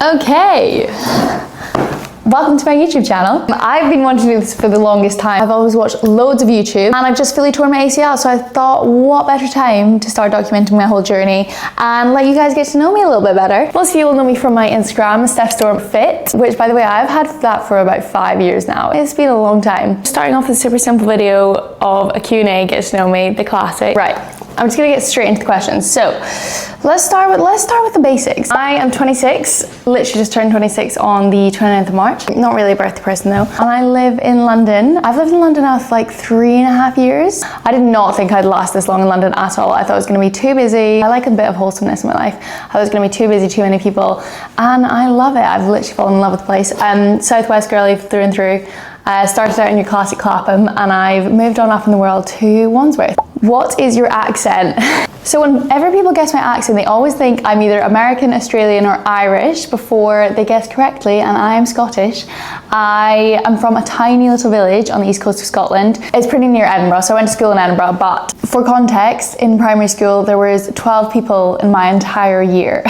Okay, welcome to my YouTube channel. I've been wanting to do this for the longest time. I've always watched loads of YouTube and I've just fully torn my ACL, so I thought what better time to start documenting my whole journey and let you guys get to know me a little bit better. Most of you will know me from my Instagram, Steph Fit, which by the way, I've had that for about 5 years now. It's been a long time. Starting off with a super simple video of a Q&A, get to know me, the classic. Right, I'm just gonna get straight into the questions. So let's start with the basics. I am 26, literally just turned 26 on the 29th of March. Not really a birthday person though. And I live in London. I've lived in London now for like 3.5 years. I did not think I'd last this long in London at all. I thought I was gonna be too busy. I like a bit of wholesomeness in my life. I was gonna be too busy, too many people. And I love it. I've literally fallen in love with the place. Southwest girly through and through. Started out in your classic Clapham and I've moved on up in the world to Wandsworth. What is your accent? So whenever people guess my accent, they always think I'm either American, Australian or Irish before they guess correctly, and I am Scottish. I am from a tiny little village on the east coast of Scotland. It's pretty near Edinburgh, so I went to school in Edinburgh, but for context, in primary school there was 12 people in my entire year.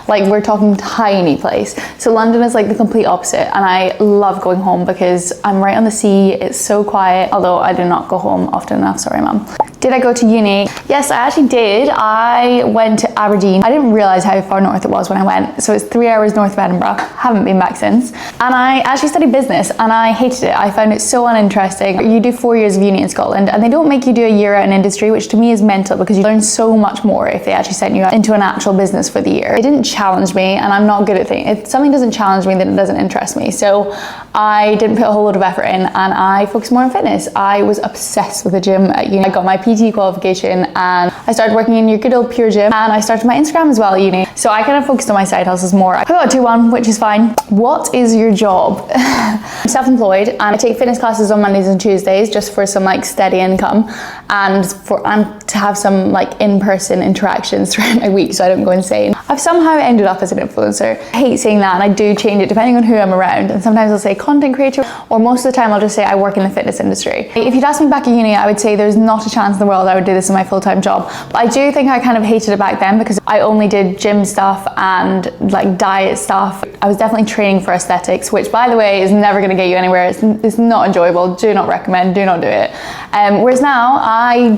Like, we're talking tiny place. So London is like the complete opposite, and I love going home because I'm right on the sea, it's so quiet, although I do not go home often enough, sorry mum. Did I go to uni? Yes, I actually did. I went to Aberdeen. I didn't realise how far north it was when I went, so it's 3 hours north of Edinburgh. Haven't been back since. And I actually studied business and I hated it. I found it so uninteresting. You do 4 years of uni in Scotland and they don't make you do a year out in industry, which to me is mental because you learn so much more if they actually sent you into an actual business for the year. It didn't challenge me and I'm not good at things. If something doesn't challenge me, then it doesn't interest me. So I didn't put a whole lot of effort in and I focused more on fitness. I was obsessed with the gym at uni. I got my PT qualification and I started working in your good old Pure Gym and I started my Instagram as well at uni. So I kind of focused on my side hustles more. I got a 2-1, which is fine. What is your job? I'm self-employed and I take fitness classes on Mondays and Tuesdays just for some like steady income and to have some like in-person interactions throughout my week so I don't go insane. I've somehow ended up as an influencer. I hate saying that and I do change it depending on who I'm around, and sometimes I'll say content creator or most of the time I'll just say I work in the fitness industry. If you'd asked me back at uni, I would say there's not a chance in the world I would do this in my full-time job, but I do think I kind of hated it back then because I only did gym stuff and like diet stuff. I was definitely training for aesthetics, which by the way is never going to get you anywhere. It's not enjoyable. Do not recommend, do not do it. Whereas now I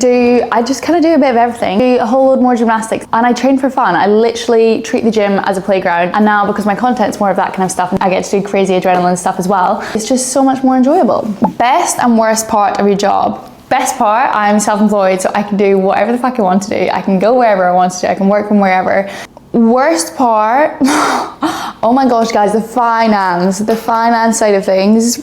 just kind of do a bit of everything. Do a whole load more gymnastics and I train for fun. I literally treat the gym as a playground, and now because my content's more of that kind of stuff and I get to do crazy adrenaline stuff as well, it's just so much more enjoyable. Best and worst part of your job. Best part, I'm self-employed, so I can do whatever the fuck I want to do. I can go wherever I want to do. I can work from wherever. Worst part, oh my gosh guys, the finance side of things.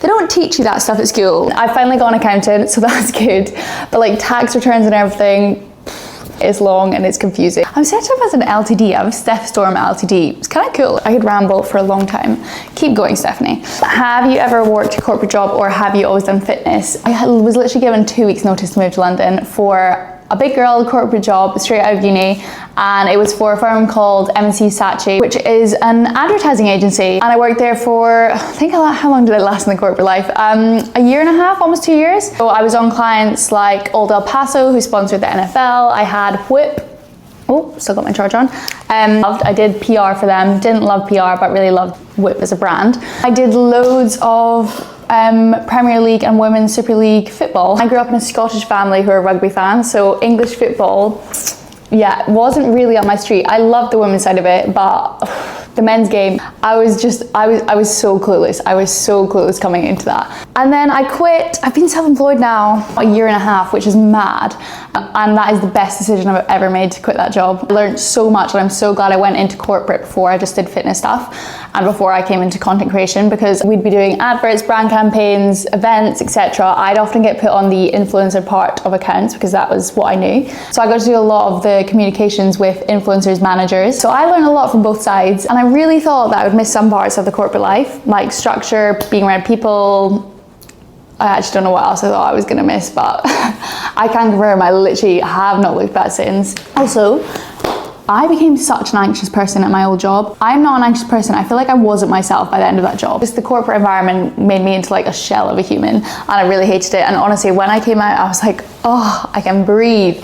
They don't teach you that stuff at school. I finally got an accountant, so that's good. But like tax returns and everything, it's long and it's confusing. I'm set up as an LTD. I have Steph Ltd. It's kind of cool. I could ramble for a long time. Keep going, Stephanie. Have you ever worked a corporate job or have you always done fitness? I was literally given 2 weeks notice to move to London for a big girl corporate job straight out of uni, and it was for a firm called M&C Saatchi, which is an advertising agency, and I worked there for, I think, how long did I last in the corporate life? A year and a half, almost 2 years. So I was on clients like Old El Paso, who sponsored the NFL. I had Whip. Oh, still got my charge on. I did PR for them. Didn't love PR, but really loved Whip as a brand. I did loads of Premier League and Women's Super League football. I grew up in a Scottish family who are rugby fans, so English football, yeah, wasn't really up my street. I loved the women's side of it, but the men's game, I was so clueless. I was so clueless coming into that. And then I quit. I've been self-employed now a year and a half, which is mad. And that is the best decision I've ever made, to quit that job. I learned so much and I'm so glad I went into corporate before I just did fitness stuff and before I came into content creation, because we'd be doing adverts, brand campaigns, events, etc. I'd often get put on the influencer part of accounts because that was what I knew. So I got to do a lot of the communications with influencers, managers. So I learned a lot from both sides, and I really thought that I would miss some parts of the corporate life, like structure, being around people. I actually don't know what else I thought I was gonna miss, but I can confirm I literally have not looked back since. Also, I became such an anxious person at my old job. I'm not an anxious person. I feel like I wasn't myself by the end of that job. Just the corporate environment made me into like a shell of a human, and I really hated it. And honestly, when I came out, I was like, oh, I can breathe.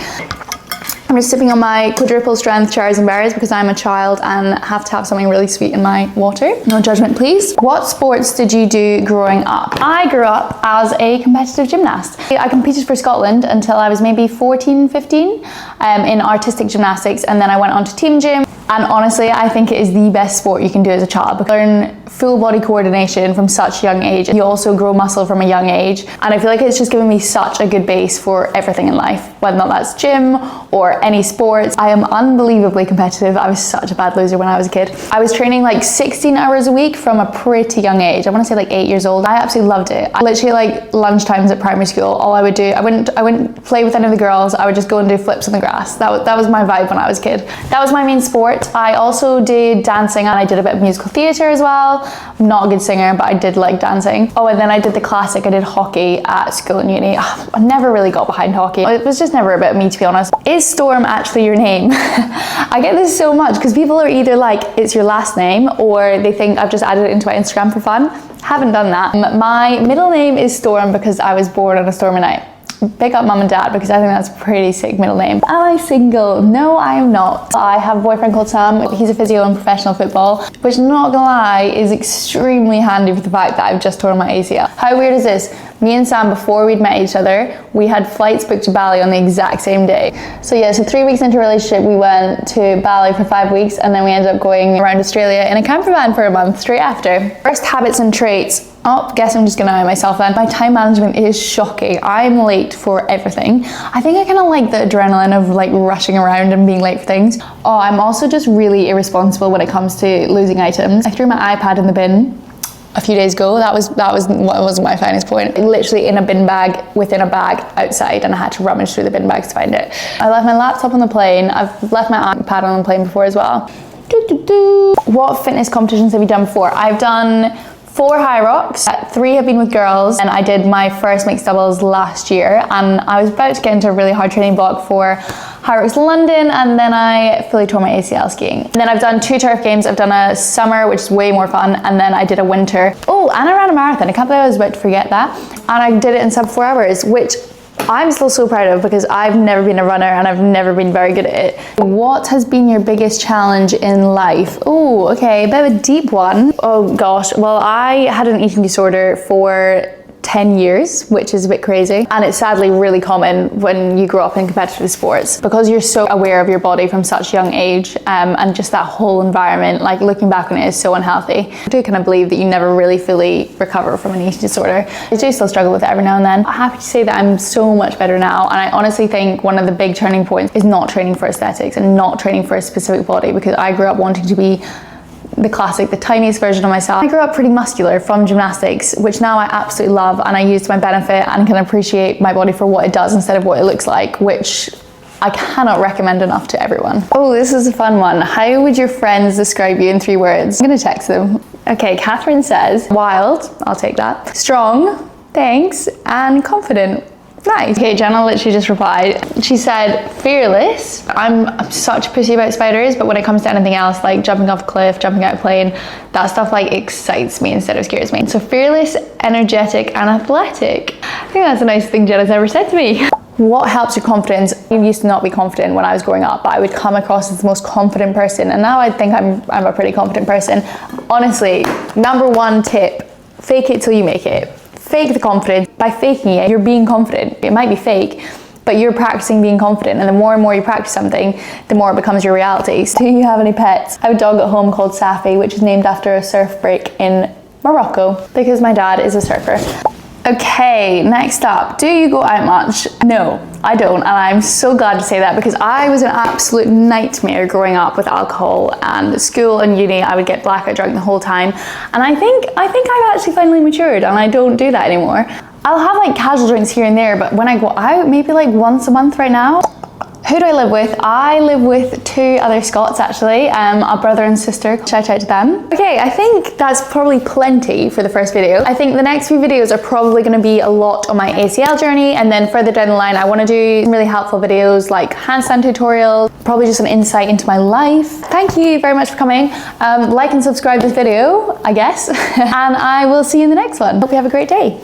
I'm just sipping on my quadruple strength cherries and berries because I'm a child and have to have something really sweet in my water. No judgment, please. What sports did you do growing up? I grew up as a competitive gymnast. I competed for Scotland until I was maybe 14, 15 in artistic gymnastics, and then I went on to team gym. And honestly, I think it is the best sport you can do as a child, because you learn full body coordination from such a young age. You also grow muscle from a young age. And I feel like it's just given me such a good base for everything in life, whether or not that's gym or any sports. I am unbelievably competitive. I was such a bad loser when I was a kid. I was training like 16 hours a week from a pretty young age. I want to say like 8 years old. I absolutely loved it. I literally, like lunchtimes at primary school, all I would do, I wouldn't play with any of the girls. I would just go and do flips on the grass. That was my vibe when I was a kid. That was my main sport. I also did dancing, and I did a bit of musical theatre as well. I'm not a good singer, but I did like dancing. Oh, and then I did the classic. I did hockey at school and uni. I never really got behind hockey. It was just never a bit of me, to be honest. Is Storm actually your name? I get this so much because people are either like, it's your last name, or they think I've just added it into my Instagram for fun. Haven't done that. My middle name is Storm because I was born on a stormy night. Big up mum and dad, because I think that's a pretty sick middle name. Am I single? No, I am not. I have a boyfriend called Sam. He's a physio in professional football, which, not gonna lie, is extremely handy for the fact that I've just torn my ACL. How weird is this? Me and Sam, before we'd met each other, we had flights booked to Bali on the exact same day. So 3 weeks into a relationship, we went to Bali for 5 weeks, and then we ended up going around Australia in a camper van for a month straight after. First habits and traits. Oh, guess I'm just gonna out myself then. My time management is shocking. I'm late for everything. I think I kind of like the adrenaline of like rushing around and being late for things. Oh, I'm also just really irresponsible when it comes to losing items. I threw my iPad in the bin a few days ago. That wasn't my finest point. Literally in a bin bag within a bag outside, and I had to rummage through the bin bags to find it. I left my laptop on the plane. I've left my iPad on the plane before as well. What fitness competitions have you done before? I've done 4 high rocks, 3 have been with girls, and I did my first mixed doubles last year, and I was about to get into a really hard training block for High Rocks London, and then I fully tore my ACL skiing. And then I've done 2 turf games. I've done a summer, which is way more fun, and then I did a winter. Oh, and I ran a marathon. I can't believe I was about to forget that. And I did it in sub 4 hours, which I'm still so proud of because I've never been a runner and I've never been very good at it. What has been your biggest challenge in life? Oh, okay, a bit of a deep one. Oh gosh, well, I had an eating disorder for 10 years, which is a bit crazy. And it's sadly really common when you grow up in competitive sports because you're so aware of your body from such a young age, and just that whole environment, like looking back on it, is so unhealthy. I do kind of believe that you never really fully recover from an eating disorder. I do still struggle with it every now and then. I'm happy to say that I'm so much better now, and I honestly think one of the big turning points is not training for aesthetics and not training for a specific body, because I grew up wanting to be the classic, the tiniest version of myself. I grew up pretty muscular from gymnastics, which now I absolutely love, and I use to my benefit and can appreciate my body for what it does instead of what it looks like, which I cannot recommend enough to everyone. Oh, this is a fun one. How would your friends describe you in 3 words? I'm gonna text them. Okay, Catherine says, wild, I'll take that. Strong, thanks, and confident. Nice. Okay, Jenna literally just replied. She said, fearless. I'm such a pussy about spiders, but when it comes to anything else, like jumping off a cliff, jumping out of a plane, that stuff like excites me instead of scares me. So fearless, energetic, and athletic. I think that's the nicest thing Jenna's ever said to me. What helps your confidence? I used to not be confident when I was growing up, but I would come across as the most confident person, and now I think I'm a pretty confident person. Honestly, #1 tip, fake it till you make it. Fake the confidence. By faking it, you're being confident. It might be fake, but you're practicing being confident, and the more and more you practice something, the more it becomes your reality. So, do you have any pets? I have a dog at home called Safi, which is named after a surf break in Morocco, because my dad is a surfer. Okay, next up, do you go out much? No, I don't, and I'm so glad to say that, because I was an absolute nightmare growing up with alcohol, and school and uni I would get blackout drunk the whole time, and I think I've actually finally matured and I don't do that anymore. I'll have like casual drinks here and there, but when I go out, maybe like once a month right now. Who do I live with? I live with 2 other Scots actually, a brother and sister. Shout out to them. Okay, I think that's probably plenty for the first video. I think the next few videos are probably going to be a lot on my ACL journey, and then further down the line I want to do some really helpful videos like handstand tutorials, probably just an insight into my life. Thank you very much for coming. Like and subscribe this video, I guess, and I will see you in the next one. Hope you have a great day.